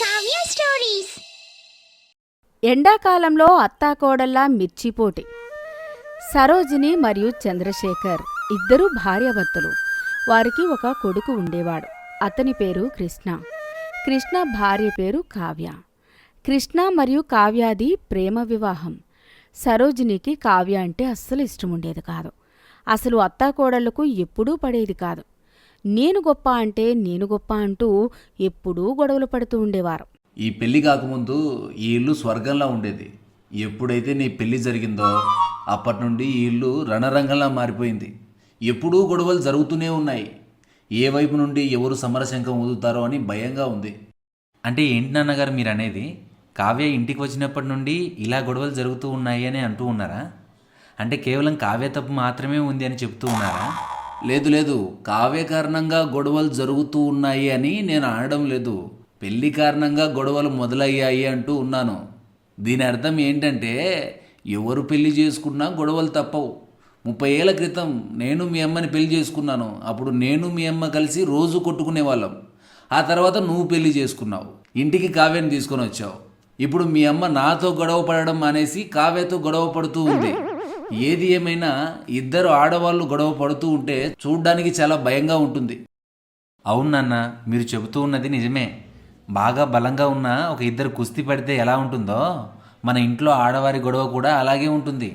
Kavya stories. ఎండాకాలంలో అత్తాకోడల్లా మిర్చిపోటీ. సరోజిని మరియు చంద్రశేఖర్ ఇద్దరూ భార్యాభర్తలు. వారికి ఒక కొడుకు ఉండేవాడు. అతని పేరు కృష్ణ. కృష్ణ భార్య పేరు కావ్య. కృష్ణ మరియు కావ్యాది ప్రేమ వివాహం. సరోజినికి కావ్య అంటే అస్సలు ఇష్టముండేది కాదు. అసలు అత్తాకోడళ్లకు ఎప్పుడూ పడేది కాదు. నేను గొప్ప అంటే నేను గొప్ప అంటూ ఎప్పుడూ గొడవలు పడుతూ ఉండేవారు. ఈ పెళ్లి కాకముందు ఈ ఇల్లు స్వర్గంలా ఉండేది. ఎప్పుడైతే నీ పెళ్లి జరిగిందో అప్పటి నుండి ఈ ఇల్లు రణరంగంలా మారిపోయింది. ఎప్పుడూ గొడవలు జరుగుతూనే ఉన్నాయి. ఏ వైపు నుండి ఎవరు సమరశంఖం ఊదుతారో అని భయంగా ఉంది. అంటే ఏంటి నాన్నగారు మీరు అనేది? కావ్య ఇంటికి వచ్చినప్పటి నుండి ఇలా గొడవలు జరుగుతూ ఉన్నాయి అని అంటూ ఉన్నారా? అంటే కేవలం కావ్య తప్పు మాత్రమే ఉంది అని చెప్తూ ఉన్నారా? లేదు లేదు, కావ్య కారణంగా గొడవలు జరుగుతూ ఉన్నాయి అని నేను అనడం లేదు. పెళ్లి కారణంగా గొడవలు మొదలయ్యాయి అంటూ ఉన్నాను. దీని అర్థం ఏంటంటే ఎవరు పెళ్లి చేసుకున్నా గొడవలు తప్పవు. 30 ఏళ్ల క్రితం నేను మీ అమ్మని పెళ్లి చేసుకున్నాను. అప్పుడు నేను మీ అమ్మ కలిసి రోజు కొట్టుకునేవాళ్ళం. ఆ తర్వాత నువ్వు పెళ్లి చేసుకున్నావు, ఇంటికి కావ్యని తీసుకొని వచ్చావు. ఇప్పుడు మీ అమ్మ నాతో గొడవ పడడం మానేసి కావ్యతో గొడవ పడుతూ ఉంది. ఏది ఏమైనా ఇద్దరు ఆడవాళ్ళు గొడవ పడుతూ ఉంటే చూడ్డానికి చాలా భయంగా ఉంటుంది. అవును నాన్న, మీరు చెబుతూ ఉన్నది నిజమే. బాగా బలంగా ఉన్న ఒక ఇద్దరు కుస్తీ పడితే ఎలా ఉంటుందో మన ఇంట్లో ఆడవారి గొడవ కూడా అలాగే ఉంటుంది.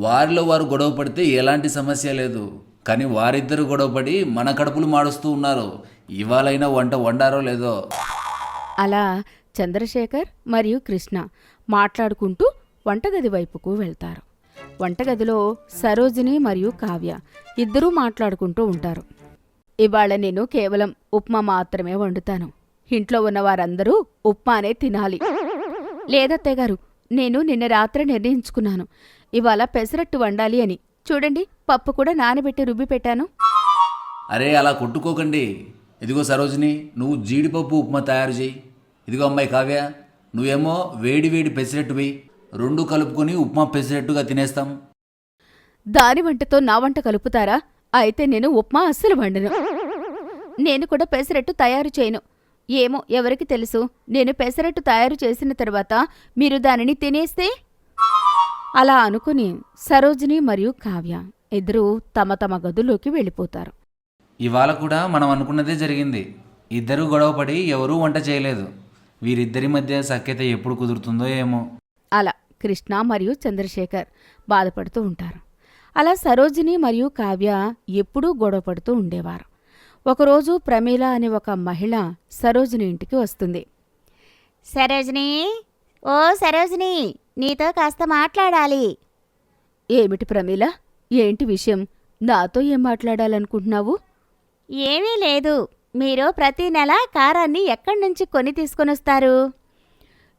వారిలో వారు గొడవ పడితే ఎలాంటి సమస్య లేదు. కానీ వారిద్దరు గొడవపడి మన కడుపులు మాడుస్తూ ఉన్నారు. ఇవాళైనా వంట వండారో లేదో. అలా చంద్రశేఖర్ మరియు కృష్ణ మాట్లాడుకుంటూ వంటగది వైపుకు వెళ్తారు. వంటగదిలో సరోజిని మరియు కావ్య ఇద్దరూ మాట్లాడుకుంటూ ఉంటారు. ఇవాళ నేను కేవలం ఉప్మా మాత్రమే వండుతాను. ఇంట్లో ఉన్న వారందరూ ఉప్మానే తినాలి. లేదత్తయ్యగారు, నేను నిన్న రాత్రి నిర్ణయించుకున్నాను ఇవాళ పెసరట్టు వండాలి అని. చూడండి, పప్పు కూడా నానబెట్టి రుబ్బి పెట్టాను. అరే అలా కొట్టుకోకండి. ఇదిగో సరోజిని, నువ్వు జీడిపప్పు ఉప్మా తయారు చేయి. ఇదిగో అమ్మాయి కావ్య, నువ్వేమో వేడి వేడి పెసరట్టు వేయి. 2 కలుపుకొని ఉప్మా పెసరట్టుగా తినేస్తాం. దాని వంటతో నా వంట కలుపుతారా? అయితే నేను ఉప్మా అస్సలు వండను. నేను కూడా పెసరట్టు తయారు చేయను. ఏమో, ఎవరికి తెలుసు, నేను పెసరట్టు తయారు చేసిన తర్వాత మీరు దానిని తినేస్తే? అలా అనుకుని సరోజిని మరియు కావ్య ఇద్దరూ తమ తమ గదుల్లోకి వెళ్ళిపోతారు. ఇవాళ కూడా మనం అనుకున్నదే జరిగింది. ఇద్దరూ గొడవపడి ఎవరూ వంట చేయలేదు. వీరిద్దరి మధ్య సఖ్యత ఎప్పుడు కుదురుతుందో ఏమో. అలా కృష్ణ మరియు చంద్రశేఖర్ బాధపడుతూ ఉంటారు. అలా సరోజిని మరియు కావ్య ఎప్పుడూ గొడవపడుతూ ఉండేవారు. ఒకరోజు ప్రమీల అనే ఒక మహిళ సరోజిని ఇంటికి వస్తుంది. సరోజిని, ఓ సరోజిని, నీతో కాస్త మాట్లాడాలి. ఏమిటి ప్రమీల? ఏంటి విషయం? నాతో ఏం మాట్లాడాలనుకుంటున్నావు? ఏమీ లేదు. మీరు ప్రతి నెల కారాన్ని ఎక్కడి నుంచి కొని తీసుకొనొస్తారు?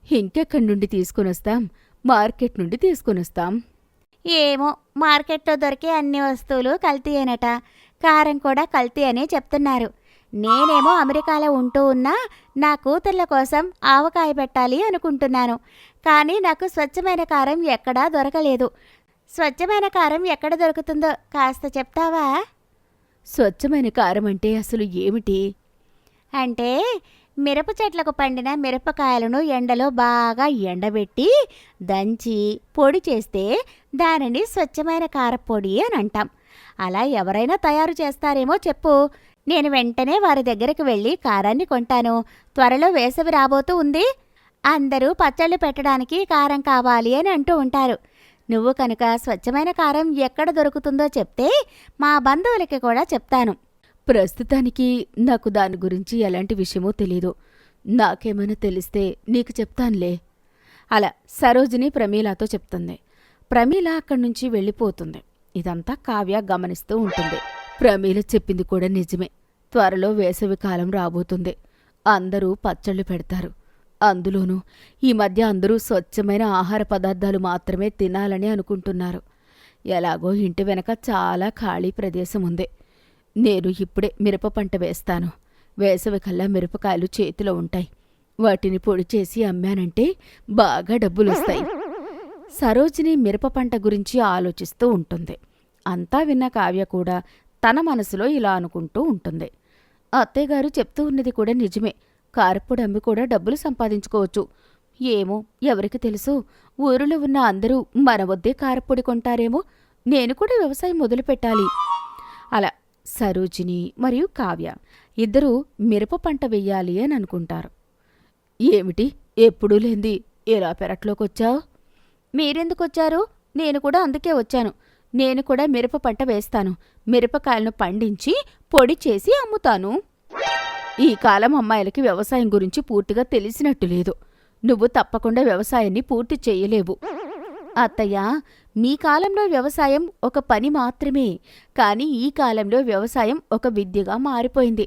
ఇంకెక్కడి నుండి తీసుకొనొస్తాం? మార్కెట్ నుండి తీసుకొనొస్తాం. ఏమో, మార్కెట్లో దొరికే అన్ని వస్తువులు కల్తీ అనట. కారం కూడా కల్తీ అనే చెప్తున్నారు. నేనేమో అమెరికాలో ఉంటూ ఉన్నా నా కూతుర్ల కోసం ఆవకాయ పెట్టాలి అనుకుంటున్నాను. కానీ నాకు స్వచ్ఛమైన కారం ఎక్కడా దొరకలేదు. స్వచ్ఛమైన కారం ఎక్కడ దొరుకుతుందో కాస్త చెప్తావా? స్వచ్ఛమైన కారం అంటే అసలు ఏమిటి? అంటే మిరప చెట్లకు పండిన మిరపకాయలను ఎండలో బాగా ఎండబెట్టి దంచి పొడి చేస్తే దానిని స్వచ్ఛమైన కారపొడి అని అంటాం. అలా ఎవరైనా తయారు చేస్తారేమో చెప్పు. నేను వెంటనే వారి దగ్గరికి వెళ్ళి కారాన్ని కొంటాను. త్వరలో వేసవి రాబోతూ ఉంది. అందరూ పచ్చళ్ళు పెట్టడానికి కారం కావాలి అని అంటూ ఉంటారు. నువ్వు కనుక స్వచ్ఛమైన కారం ఎక్కడ దొరుకుతుందో చెప్తే మా బంధువులకి కూడా చెప్తాను. ప్రస్తుతానికి నాకు దాని గురించి ఎలాంటి విషయమో తెలీదు. నాకేమైనా తెలిస్తే నీకు చెప్తానులే. అలా సరోజిని ప్రమీలాతో చెప్తుంది. ప్రమీల అక్కడి నుంచి వెళ్ళిపోతుంది. ఇదంతా కావ్య గమనిస్తూ ఉంటుంది. ప్రమీల చెప్పింది కూడా నిజమే. త్వరలో వేసవి కాలం రాబోతుంది. అందరూ పచ్చళ్ళు పెడతారు. అందులోనూ ఈ మధ్య అందరూ స్వచ్ఛమైన ఆహార పదార్థాలు మాత్రమే తినాలని అనుకుంటున్నారు. ఎలాగో ఇంటి వెనక చాలా ఖాళీ ప్రదేశం ఉంది. నేను ఇప్పుడే మిరప పంట వేస్తాను. వేసవి కల్లా మిరపకాయలు చేతిలో ఉంటాయి. వాటిని పొడి చేసి అమ్మానంటే బాగా డబ్బులొస్తాయి. సరోజిని మిరప పంట గురించి ఆలోచిస్తూ ఉంటుంది. అంతా విన్న కావ్య కూడా తన మనసులో ఇలా అనుకుంటూ ఉంటుంది. అత్తయ్యగారు చెప్తూ ఉన్నది కూడా నిజమే. కారప్పొడి అమ్మి కూడా డబ్బులు సంపాదించుకోవచ్చు. ఏమో, ఎవరికి తెలుసు? ఊరిలో ఉన్న అందరూ మన వద్దే కారప్పొడి కొంటారేమో. నేను కూడా వ్యవసాయం మొదలుపెట్టాలి. అలా సరోజిని మరియు కావ్య ఇద్దరూ మిరప పంట వెయ్యాలి అని అనుకుంటారు. ఏమిటి, ఎప్పుడూ లేంది ఎలా పెరట్లోకొచ్చావు? మీరెందుకొచ్చారు? నేను కూడా అందుకే వచ్చాను. నేను కూడా మిరప పంట వేస్తాను. మిరపకాయలను పండించి పొడి చేసి అమ్ముతాను. ఈ కాలం అమ్మాయిలకి వ్యవసాయం గురించి పూర్తిగా తెలిసినట్టు లేదు. నువ్వు తప్పకుండా వ్యవసాయాన్ని పూర్తి చెయ్యలేవు. అత్తయ్య, మీ కాలంలో వ్యవసాయం ఒక పని మాత్రమే, కానీ ఈ కాలంలో వ్యవసాయం ఒక విద్యగా మారిపోయింది.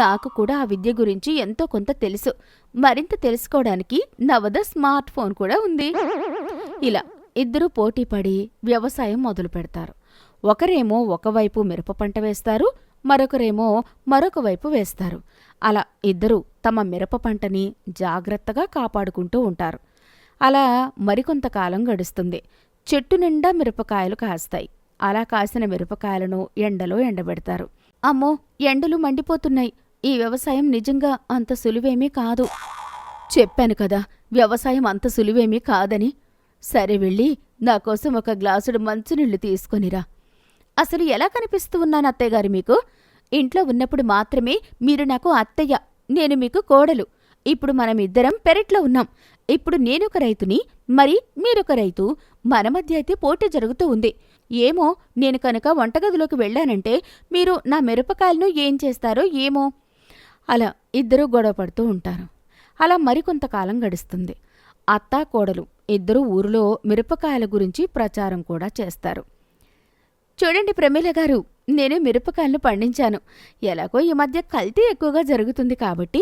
నాకు కూడా ఆ విద్య గురించి ఎంతో కొంత తెలుసు. మరింత తెలుసుకోవడానికి నా వద్ద స్మార్ట్ ఫోన్ కూడా ఉంది. ఇలా ఇద్దరూ పోటీపడి వ్యవసాయం మొదలు పెడతారు. ఒకరేమో ఒకవైపు మిరప పంట వేస్తారు, మరొకరేమో మరొక వైపు వేస్తారు. అలా ఇద్దరూ తమ మిరప పంటని జాగ్రత్తగా కాపాడుకుంటూ ఉంటారు. అలా మరికొంతకాలం గడుస్తుంది. చెట్టు నిండా మిరపకాయలు కాస్తాయి. అలా కాసిన మిరపకాయలను ఎండలో ఎండబెడతారు. అమ్మో, ఎండలు మండిపోతున్నాయి. ఈ వ్యవసాయం నిజంగా అంత సులువేమీ కాదు. చెప్పాను కదా, వ్యవసాయం అంత సులువేమీ కాదని. సరే, వెళ్ళి నాకోసం ఒక గ్లాసుడు మంచినీళ్లు తీసుకొనిరా. అసలు ఎలా కనిపిస్తూ ఉన్నాను అత్తయ్యగారు మీకు? ఇంట్లో ఉన్నప్పుడు మాత్రమే మీరు నాకు అత్తయ్య, నేను మీకు కోడలు. ఇప్పుడు మనమిద్దరం పెరట్లో ఉన్నాం. ఇప్పుడు నేనొక రైతుని, మరి మీరొక రైతు. మన మధ్య అయితే పోటీ జరుగుతూ ఉంది. ఏమో, నేను కనుక వంటగదిలోకి వెళ్ళానంటే మీరు నా మిరపకాయలను ఏం చేస్తారో ఏమో. అలా ఇద్దరూ గొడవ పడుతూ ఉంటారు. అలా మరికొంతకాలం గడుస్తుంది. అత్తా కోడలు ఇద్దరూ ఊరిలో మిరపకాయల గురించి ప్రచారం కూడా చేస్తారు. చూడండి ప్రమీల గారు, నేను మిరపకాయలను పండించాను. ఎలాగో ఈ మధ్య కల్తీ ఎక్కువగా జరుగుతుంది కాబట్టి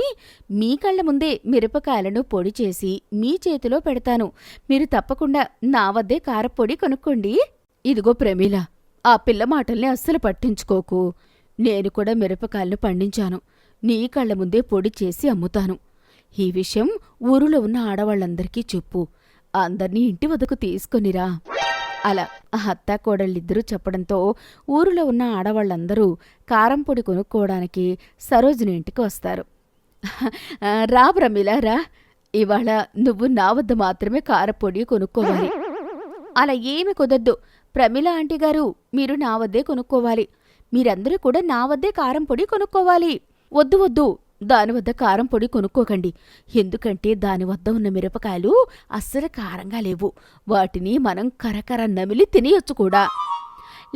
మీ కళ్ళ ముందే మిరపకాయలను పొడి చేసి మీ చేతిలో పెడతాను. మీరు తప్పకుండా నా వద్దే కారపొడి కొనుక్కోండి. ఇదిగో ప్రమీల, ఆ పిల్ల మాటల్ని అస్సలు పట్టించుకోకు. నేను కూడా మిరపకాయలను పండించాను. నీ కళ్ళ ముందే పొడి చేసి అమ్ముతాను. ఈ విషయం ఊరిలో ఉన్న ఆడవాళ్లందరికీ చెప్పు. అందర్నీ ఇంటి వద్దకు తీసుకొనిరా. అలా అత్తా కోడళ్ళిద్దరూ చెప్పడంతో ఊరిలో ఉన్న ఆడవాళ్లందరూ కారంపొడి కొనుక్కోవడానికి సరోజిని ఇంటికి వస్తారు. రా ప్రమీల, రా. ఇవాళ నువ్వు నా వద్ద మాత్రమే కారపొడి కొనుక్కోవాలి. అలా ఏమి కుదరదు ప్రమీల ఆంటీ గారు, మీరు నా వద్దే కొనుక్కోవాలి. మీరందరూ కూడా నా వద్దే కారంపొడి కొనుక్కోవాలి. వద్దు వద్దు, దాని వద్ద కారం పొడి కొనుక్కోకండి. ఎందుకంటే దాని వద్ద ఉన్న మిరపకాయలు అస్సలు కారంగా లేవు. వాటిని మనం కరకర నమిలి తినేయొచ్చు కూడా.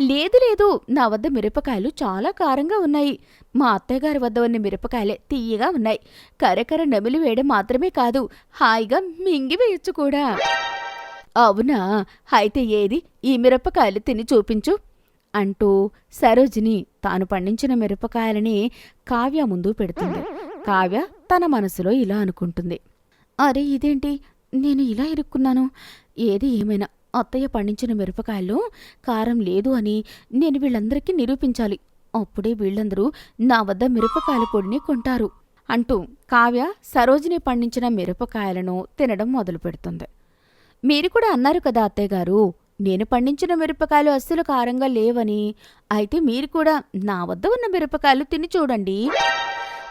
లేదు లేదు, నా వద్ద మిరపకాయలు చాలా కారంగా ఉన్నాయి. మా అత్తయ్యగారి వద్ద ఉన్న మిరపకాయలే తీయగా ఉన్నాయి. కరకర నమిలి వేయడం మాత్రమే కాదు, హాయిగా మింగివేయొచ్చు కూడా. అవునా? అయితే ఏది, ఈ మిరపకాయలు తిని చూపించు అంటూ సరోజిని తాను పండించిన మిరపకాయలని కావ్య ముందు పెడుతుంది. కావ్య తన మనసులో ఇలా అనుకుంటుంది. అరే, ఇదేంటి నేను ఇలా ఇరుక్కున్నాను? ఏది ఏమైనా అత్తయ్య పండించిన మిరపకాయల్లో కారం లేదు అని నేను వీళ్ళందరికీ నిరూపించాలి. అప్పుడే వీళ్ళందరూ నా వద్ద మిరపకాయల పొడిని కొంటారు అంటూ కావ్య సరోజిని పండించిన మిరపకాయలను తినడం మొదలుపెడుతుంది. మీరు కూడా అన్నారు కదా అత్తయ్యగారు, నేను పండించిన మిరపకాయలు అస్సలు కారంగా లేవని. అయితే మీరు కూడా నా వద్ద ఉన్న మిరపకాయలు తిని చూడండి.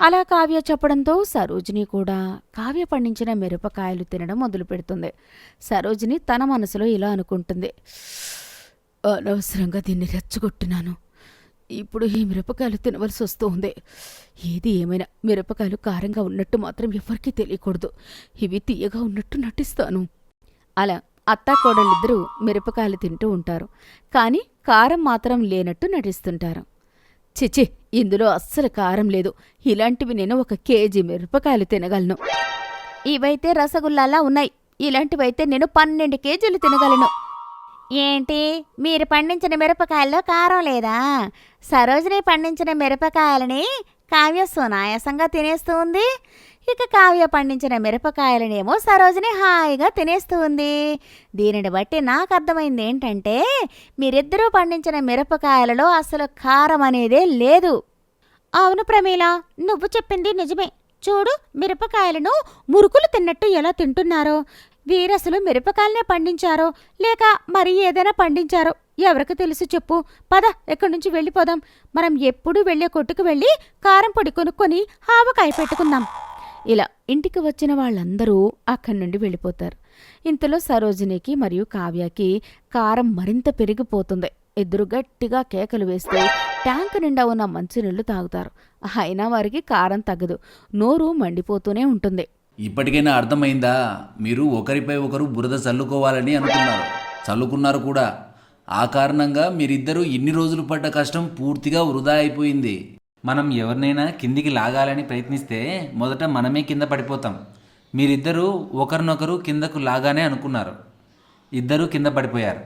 అలా కావ్య చెప్పడంతో సరోజిని కూడా కావ్య పండించిన మిరపకాయలు తినడం మొదలుపెడుతుంది. సరోజిని తన మనసులో ఇలా అనుకుంటుంది. అనవసరంగా దీన్ని రెచ్చగొట్టున్నాను. ఇప్పుడు ఈ మిరపకాయలు తినవలసి వస్తుంది. ఏది ఏమైనా మిరపకాయలు కారంగా ఉన్నట్టు మాత్రం ఎవరికీ తెలియకూడదు. ఇవి తీయగా ఉన్నట్టు నటిస్తాను. అలా అత్తా కోడళ్ళిద్దరూ మిరపకాయలు తింటూ ఉంటారు. కాని కారం మాత్రం లేనట్టు నటిస్తుంటారు. చిచి, ఇందులో అస్సలు కారం లేదు. ఇలాంటివి నేను 1 కేజీ మిరపకాయలు తినగలను. ఇవైతే రసగుల్లాలా ఉన్నాయి. ఇలాంటివైతే నేను 12 కేజీలు తినగలను. ఏంటి, మీరు పండించిన మిరపకాయల్లో కారం లేదా? సరోజిని పండించిన మిరపకాయలని కావ్య సునాయాసంగా తినేస్తూ ఉంది. ఇక కావ్య పండించిన మిరపకాయలనేమో సరోజిని హాయిగా తినేస్తూ ఉంది. దీనిని బట్టి నాకు అర్థమైంది ఏంటంటే, మీరిద్దరూ పండించిన మిరపకాయలలో అసలు కారం అనేదే లేదు. అవును ప్రమీల, నువ్వు చెప్పింది నిజమే. చూడు, మిరపకాయలను మురుకులు తిన్నట్టు ఎలా తింటున్నారో. వీరసలు మిరపకాయలనే పండించారో లేక మరి ఏదైనా పండించారో ఎవరికి తెలుసు చెప్పు. పద, ఎక్కడి నుంచి వెళ్ళిపోదాం. మనం ఎప్పుడూ వెళ్ళే కొట్టుకు వెళ్ళి కారం పొడి కొనుక్కొని ఆవకాయ పెట్టుకుందాం. ఇలా ఇంటికి వచ్చిన వాళ్ళందరూ అక్కడి నుండి వెళ్ళిపోతారు. ఇంతలో సరోజినికి మరియు కావ్యకి కారం మరింత పెరిగిపోతుంది. ఇద్దరు గట్టిగా కేకలు వేస్తూ ట్యాంక్ నిండా ఉన్న మంచినీళ్లు తాగుతారు. అయినా వారికి కారం తగ్గదు, నోరు మండిపోతూనే ఉంటుంది. ఇప్పటికైనా అర్థమైందా? మీరు ఒకరిపై ఒకరు బురద చల్లుకోవాలని అనుకున్నారు, చల్లుకున్నారు కూడా. ఆ కారణంగా మీరిద్దరూ ఇన్ని రోజులు పడ్డ కష్టం పూర్తిగా వృధా అయిపోయింది. మనం ఎవరినైనా కిందికి లాగాలని ప్రయత్నిస్తే మొదట మనమే కింద పడిపోతాం. మీరిద్దరూ ఒకరినొకరు కిందకు లాగానే అనుకున్నారు, ఇద్దరూ కింద పడిపోయారు.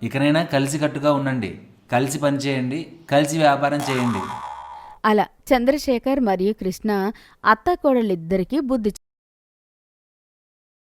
ఇకనైనా కలిసికట్టుగా ఉండండి, కలిసి పనిచేయండి, కలిసి వ్యాపారం చేయండి. అలా చంద్రశేఖర్ మరియు కృష్ణ అత్తాకోడలిద్దరికీ బుద్ధి